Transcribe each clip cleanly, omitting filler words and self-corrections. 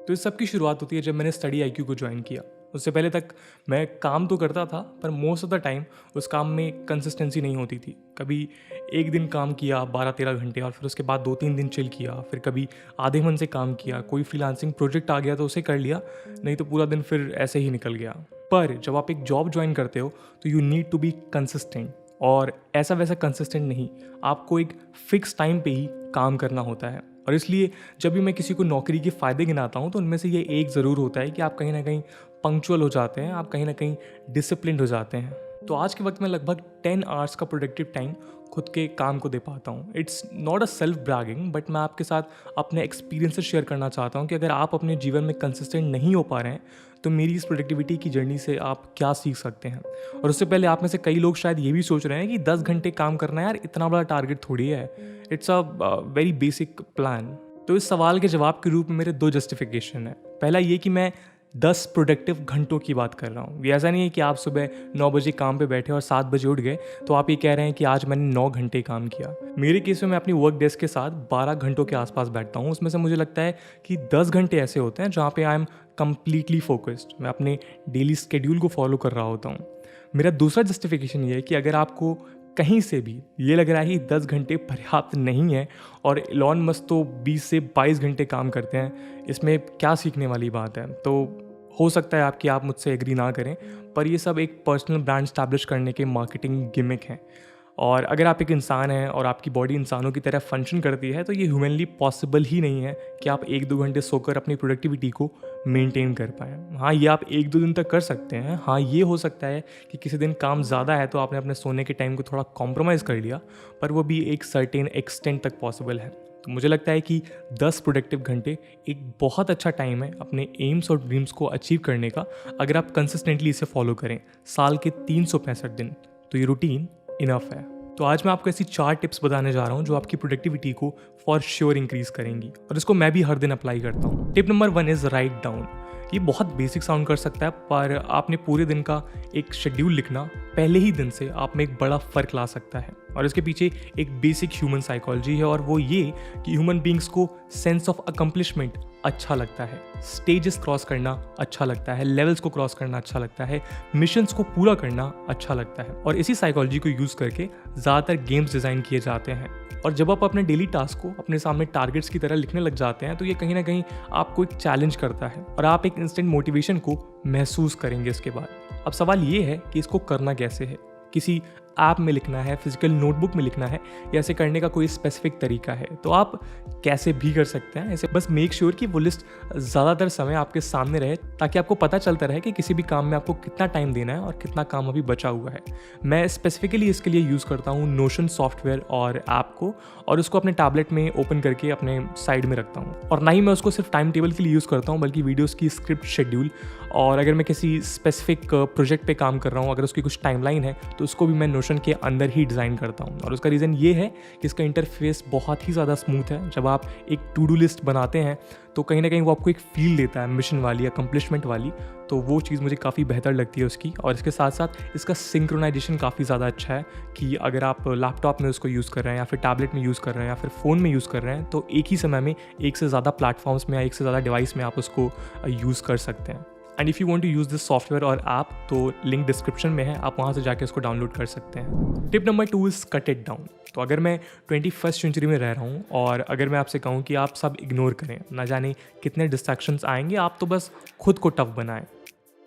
तो इस सब की शुरुआत होती है जब मैंने स्टडी आईक्यू को ज्वाइन किया। उससे पहले तक मैं काम तो करता था, पर मोस्ट ऑफ द टाइम उस काम में कंसिस्टेंसी नहीं होती थी। कभी एक दिन काम किया 12-13 घंटे और फिर उसके बाद 2-3 दिन चिल किया, फिर कभी आधे मन से काम किया, कोई फ्रीलांसिंग प्रोजेक्ट आ गया तो उसे कर लिया, नहीं तो पूरा दिन फिर ऐसे ही निकल गया। पर जब आप एक जॉब ज्वाइन करते हो तो you need to be consistent, और ऐसा वैसा कंसिस्टेंट नहीं, आपको एक फिक्स टाइम पे ही काम करना होता है। और इसलिए जब भी मैं किसी को नौकरी के फ़ायदे गिनाता हूँ तो उनमें से ये एक ज़रूर होता है कि आप कहीं ना कहीं पंक्चुअल हो जाते हैं, आप कहीं ना कहीं डिसिप्लिन्ड हो जाते हैं। तो आज के वक्त में लगभग 10 आवर्स का प्रोडक्टिव टाइम खुद के काम को दे पाता हूँ। It's not a self bragging, but मैं आपके साथ अपने एक्सपीरियंसेस शेयर करना चाहता हूँ कि अगर आप अपने जीवन में कंसिस्टेंट नहीं हो पा रहे हैं तो मेरी इस प्रोडक्टिविटी की जर्नी से आप क्या सीख सकते हैं। और उससे पहले आप में से कई लोग शायद ये भी सोच रहे हैं कि 10 घंटे काम करना यार इतना बड़ा टारगेट थोड़ी है, it's a very basic plan. तो इस सवाल के जवाब के रूप में मेरे 2 जस्टिफिकेशन है। पहला ये कि मैं 10 प्रोडक्टिव घंटों की बात कर रहा हूँ। ये ऐसा नहीं है कि आप सुबह 9 बजे काम पे बैठे और 7 बजे उठ गए तो आप ये कह रहे हैं कि आज मैंने 9 घंटे काम किया। मेरे केस में मैं अपनी वर्क डेस्क के साथ 12 घंटों के आसपास बैठता हूँ। उसमें से मुझे लगता है कि 10 घंटे ऐसे होते हैं जहाँ पे आई एम कम्प्लीटली फोकस्ड, मैं अपने डेली स्केड्यूल को फॉलो कर रहा होता हूँ। मेरा दूसरा जस्टिफिकेशन ये है कि अगर आपको कहीं से भी ये लग रहा है कि 10 घंटे पर्याप्त नहीं है और इलॉन मस्क तो 20 से 22 घंटे काम करते हैं, इसमें क्या सीखने वाली बात है, तो हो सकता है आप मुझसे एग्री ना करें, पर ये सब एक पर्सनल ब्रांड स्टैब्लिश करने के मार्केटिंग गिमिक हैं। और अगर आप एक इंसान हैं और आपकी बॉडी इंसानों की तरह फंक्शन करती है तो ये ह्यूमनली पॉसिबल ही नहीं है कि आप 1-2 घंटे सोकर अपनी प्रोडक्टिविटी को मेंटेन कर पाएँ। हाँ, ये आप 1-2 दिन तक कर सकते हैं। हाँ, ये हो सकता है कि किसी दिन काम ज़्यादा है तो आपने अपने सोने के टाइम को थोड़ा कॉम्प्रोमाइज़ कर लिया, पर वो भी एक सर्टेन एक्सटेंट तक पॉसिबल है। तो मुझे लगता है कि 10 प्रोडक्टिव घंटे एक बहुत अच्छा टाइम है अपने एम्स और ड्रीम्स को अचीव करने का, अगर आप कंसिस्टेंटली इसे फॉलो करें साल के 365 दिन, तो ये रूटीन इनफ है। तो आज मैं आपको ऐसी 4 टिप्स बताने जा रहा हूँ जो आपकी प्रोडक्टिविटी को फॉर श्योर इंक्रीज करेंगी, और इसको मैं भी हर दिन अप्लाई करता हूँ। Tip number 1 is write down. ये बहुत बेसिक साउंड कर सकता है, पर आपने पूरे दिन का एक शेड्यूल लिखना पहले ही दिन से आप में एक बड़ा फ़र्क ला सकता है। और इसके पीछे एक बेसिक ह्यूमन साइकोलॉजी है, और वो ये कि ह्यूमन बींग्स को सेंस ऑफ अकम्पलिशमेंट अच्छा लगता है, स्टेजेस क्रॉस करना अच्छा लगता है, लेवल्स को क्रॉस करना अच्छा लगता है, मिशंस को पूरा करना अच्छा लगता है। और इसी साइकोलॉजी को यूज़ करके ज़्यादातर गेम्स डिज़ाइन किए जाते हैं। और जब आप अपने डेली टास्क को अपने सामने टारगेट्स की तरह लिखने लग जाते हैं तो ये कहीं ना कहीं आपको एक चैलेंज करता है और आप एक इंस्टेंट मोटिवेशन को महसूस करेंगे इसके बाद। अब सवाल ये है कि इसको करना कैसे है। किसी ऐप में लिखना है, फिजिकल नोटबुक में लिखना है, या ऐसे करने का कोई स्पेसिफिक तरीका है, तो आप कैसे भी कर सकते हैं। ऐसे बस मेक श्योर कि वो लिस्ट ज़्यादातर समय आपके सामने रहे, ताकि आपको पता चलता रहे कि किसी भी काम में आपको कितना टाइम देना है और कितना काम अभी बचा हुआ है। मैं स्पेसिफिकली इसके लिए यूज़ करता हूँ नोशन सॉफ्टवेयर और ऐप को, और उसको अपने टैबलेट में ओपन करके अपने साइड में रखता हूँ। और ना ही मैं उसको सिर्फ टाइम टेबल के लिए यूज़ करता हूँ, बल्कि वीडियोज़ की स्क्रिप्ट, शेड्यूल, और अगर मैं किसी स्पेसिफिक प्रोजेक्ट पे काम कर रहा हूँ, अगर उसकी कुछ टाइमलाइन है तो उसको भी मैं नोशन के अंदर ही डिज़ाइन करता हूँ। और उसका रीज़न ये है कि इसका इंटरफेस बहुत ही ज़्यादा स्मूथ है। जब आप एक टू डू लिस्ट बनाते हैं तो कहीं ना कहीं वो आपको एक फील देता है मिशन वाली, अकम्पलिशमेंट वाली, तो वो चीज़ मुझे काफ़ी बेहतर लगती है उसकी। और इसके साथ साथ इसका सिंक्रोनाइजेशन काफ़ी ज़्यादा अच्छा है कि अगर आप लैपटॉप में उसको यूज़ कर रहे हैं या फिर टैबलेट में यूज़ कर रहे हैं या फिर फ़ोन में यूज़ कर रहे हैं, तो एक ही समय में एक से ज़्यादा प्लेटफॉर्म्स में या एक से ज़्यादा डिवाइस में आप उसको यूज़ कर सकते हैं। And if you want to use this software और ऐप, तो लिंक डिस्क्रिप्शन में है, आप वहाँ से जाके उसको डाउनलोड कर सकते हैं। Tip number 2 is cut it down. तो अगर मैं 21st सेंचुरी में रह रहा हूँ और अगर मैं आपसे कहूँ कि आप सब इग्नोर करें, ना जाने कितने डिस्ट्रैक्शंस आएंगे, आप तो बस खुद को टफ बनाएं,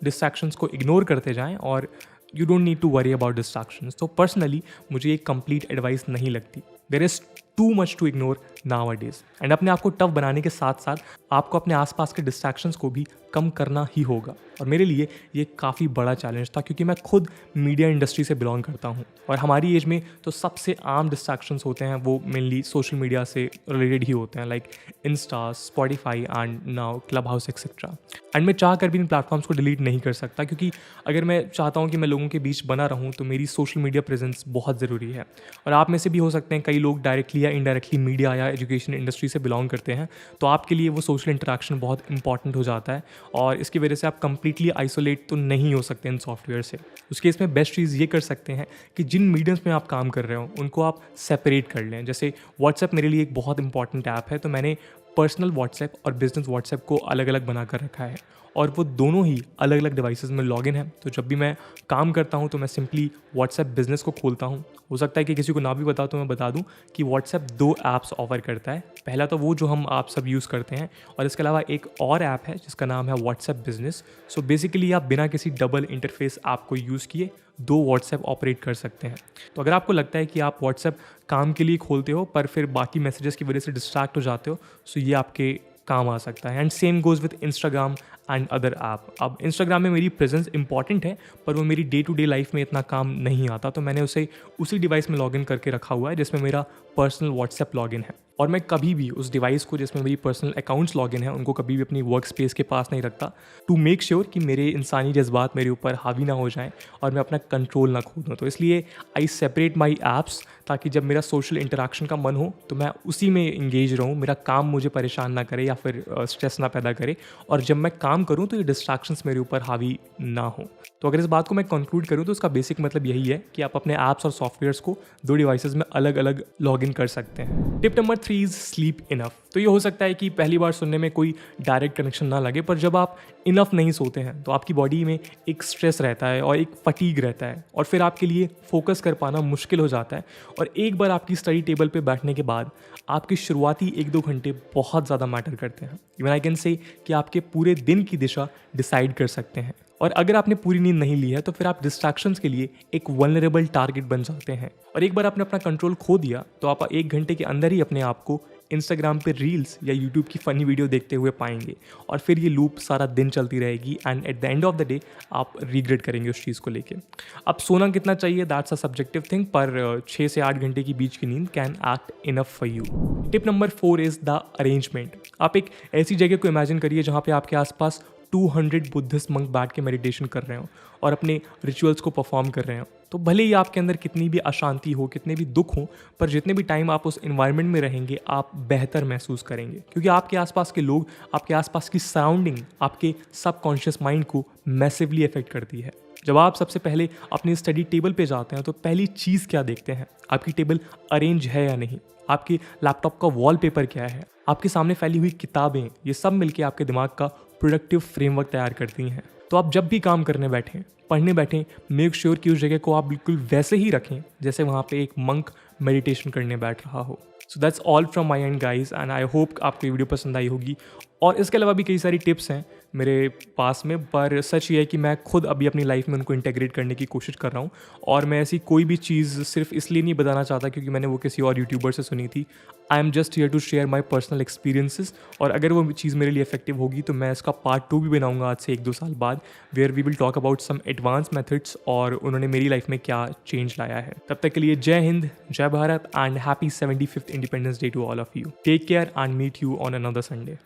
डिस्ट्रैक्शंस को इग्नोर करते जाएं, और you don't need to worry about distractions. तो पर्सनली मुझे एक कंप्लीट एडवाइस नहीं लगती। There is too much to ignore nowadays. And अपने आप को टफ बनाने के साथ साथ आपको अपने आसपास के डिस्ट्रैक्शंस को भी कम करना ही होगा। और मेरे लिए ये काफ़ी बड़ा चैलेंज था, क्योंकि मैं खुद मीडिया इंडस्ट्री से बिलोंग करता हूँ, और हमारी एज में तो सबसे आम डिस्ट्रैक्शंस होते हैं वो मेनली सोशल मीडिया से रिलेटेड ही होते हैं, like Insta, Spotify and now club house etcetera. And मैं चाह कर भी इन प्लेटफॉर्म्स को डिलीट नहीं कर सकता, क्योंकि अगर मैं चाहता हूँ कि मैं लोगों के बीच बना रहूँ तो मेरी सोशल मीडिया प्रेजेंस बहुत ज़रूरी है। और आप में से भी हो सकते हैं कई लोग डायरेक्टली या इनडायरेक्टली मीडिया या एजुकेशन इंडस्ट्री से बिलोंग करते हैं, तो आपके लिए वो सोशल इंटरेक्शन बहुत इंपॉर्टेंट हो जाता है, और इसकी वजह से आप कंप्लीटली आइसोलेट तो नहीं हो सकते इन सॉफ्टवेयर से। उस केस में बेस्ट चीज़ ये कर सकते हैं कि जिन मीडियम्स में आप काम कर रहे हो उनको आप सेपरेट कर लें। जैसे व्हाट्सएप मेरे लिए एक बहुत इंपॉर्टेंट ऐप है, तो मैंने पर्सनल व्हाट्सएप और बिजनेस व्हाट्सएप को अलग अलग बना कर रखा है और वो दोनों ही अलग अलग डिवाइसेस में लॉगिन है। तो जब भी मैं काम करता हूँ तो मैं सिंपली व्हाट्सएप बिजनेस को खोलता हूँ। हो सकता है कि किसी को ना भी बता तो मैं बता दूँ कि व्हाट्सएप 2 ऐप्स ऑफर करता है। पहला तो वो जो हम आप सब यूज़ करते हैं और इसके अलावा एक और ऐप है जिसका नाम है व्हाट्सएप बिजनेस। सो बेसिकली आप बिना किसी डबल इंटरफेस ऐप को यूज़ किए 2 व्हाट्सएप ऑपरेट कर सकते हैं। तो अगर आपको लगता है कि आप व्हाट्सएप काम के लिए खोलते हो पर फिर बाकी मैसेजेस की वजह से डिस्ट्रैक्ट हो जाते हो, सो ये आपके काम आ सकता है। And same goes with Instagram and other app. अब इंस्टाग्राम में मेरी प्रेजेंस इंपॉर्टेंट है पर वो मेरी डे टू डे लाइफ में इतना काम नहीं आता, तो मैंने उसे उसी डिवाइस में लॉगिन करके रखा हुआ है जिसमें मेरा पर्सनल व्हाट्सएप लॉगिन है। और मैं कभी भी उस डिवाइस को जिसमें मेरी पर्सनल अकाउंट्स लॉगिन है उनको कभी भी अपनी वर्क स्पेस के पास नहीं रखता, टू मेक श्योर कि मेरे इंसानी जज्बात मेरे ऊपर हावी ना हो जाएं और मैं अपना कंट्रोल ना खो दूँ। तो इसलिए आई सेपरेट माई ऐप्स ताकि जब मेरा सोशल इंटरेक्शन का मन हो तो मैं उसी में इंगेज रहूँ, मेरा काम मुझे परेशान ना करे या फिर स्ट्रेस ना पैदा करे, और जब मैं काम करूँ तो ये डिस्ट्रैक्शंस मेरे ऊपर हावी ना हो। तो अगर इस बात को मैं कंक्लूड करूँ तो उसका बेसिक मतलब यही है कि आप अपने ऐप्स और सॉफ्टवेयर्स को 2 डिवाइसेस में अलग अलग लॉगिन कर सकते हैं। Tip number 3 is sleep enough. तो ये हो सकता है कि पहली बार सुनने में कोई डायरेक्ट कनेक्शन ना लगे, पर जब आप इनफ नहीं सोते हैं तो आपकी बॉडी में एक स्ट्रेस रहता है और एक फटीग रहता है और फिर आपके लिए फोकस कर पाना मुश्किल हो जाता है। और एक बार आपकी स्टडी टेबल पे बैठने के बाद आपके शुरुआती 1-2 घंटे बहुत ज़्यादा मैटर करते हैं। इवन आई कैन से कि आपके पूरे दिन की दिशा डिसाइड कर सकते हैं। और अगर आपने पूरी नींद नहीं ली है तो फिर आप डिस्ट्रैक्शंस के लिए एक वल्नरेबल टारगेट बन जाते हैं। और एक बार आपने अपना कंट्रोल खो दिया तो आप 1 घंटे के अंदर ही अपने आप को इंस्टाग्राम पे रील्स या यूट्यूब की फ़नी वीडियो देखते हुए पाएंगे और फिर ये लूप सारा दिन चलती रहेगी and at the end of the day आप रिग्रेट करेंगे उस चीज़ को लेके। अब सोना कितना चाहिए दैट्स अ सब्जेक्टिव थिंग, पर 6 से 8 घंटे की बीच की नींद can act enough for you. Tip number 4 is the arrangement. आप एक ऐसी जगह को इमेजिन करिए जहाँ पे आपके आसपास 200 बुद्धिस्ट मंक बैठ के मेडिटेशन कर रहे हो और अपने रिचुअल्स को परफॉर्म कर रहे हो। तो भले ही आपके अंदर कितनी भी अशांति हो, कितने भी दुख हो, पर जितने भी टाइम आप उस इन्वायरमेंट में रहेंगे आप बेहतर महसूस करेंगे, क्योंकि आपके आसपास के लोग, आपके आसपास की सराउंडिंग आपके सबकॉन्शियस माइंड को मैसिवली अफेक्ट करती है। जब आप सबसे पहले अपनी स्टडी टेबल पे जाते हैं तो पहली चीज़ क्या देखते हैं? आपकी टेबल अरेंज है या नहीं, आपके लैपटॉप का वॉलपेपर क्या है, आपके सामने फैली हुई किताबें, ये सब मिलके आपके दिमाग का प्रोडक्टिव फ्रेमवर्क तैयार करती हैं। तो आप जब भी काम करने बैठें, पढ़ने बैठें, मेक श्योर कि उस जगह को आप बिल्कुल वैसे ही रखें जैसे वहाँ पे एक मंक मेडिटेशन करने बैठ रहा हो। So that's all from my and guys and I hope आपको ये वीडियो पसंद आई होगी। और इसके अलावा भी कई सारी टिप्स हैं मेरे पास में, पर सच ये है कि मैं खुद अभी अपनी लाइफ में उनको इंटीग्रेट करने की कोशिश कर रहा हूँ। और मैं ऐसी कोई भी चीज़ सिर्फ इसलिए नहीं बताना चाहता क्योंकि मैंने वो किसी और यूट्यूबर से सुनी थी। I am just here to share my personal experiences, और अगर वो चीज़ मेरे लिए इफेक्टिव होगी तो मैं इसका पार्ट 2 भी बनाऊंगा आज से 1-2 साल बाद, where we will talk about some advance methods और उन्होंने मेरी लाइफ में क्या चेंज लाया है। तब तक के लिए Jai Hind, Jai Bharat and happy 75th independence day to all of you. Take care and meet you on another Sunday.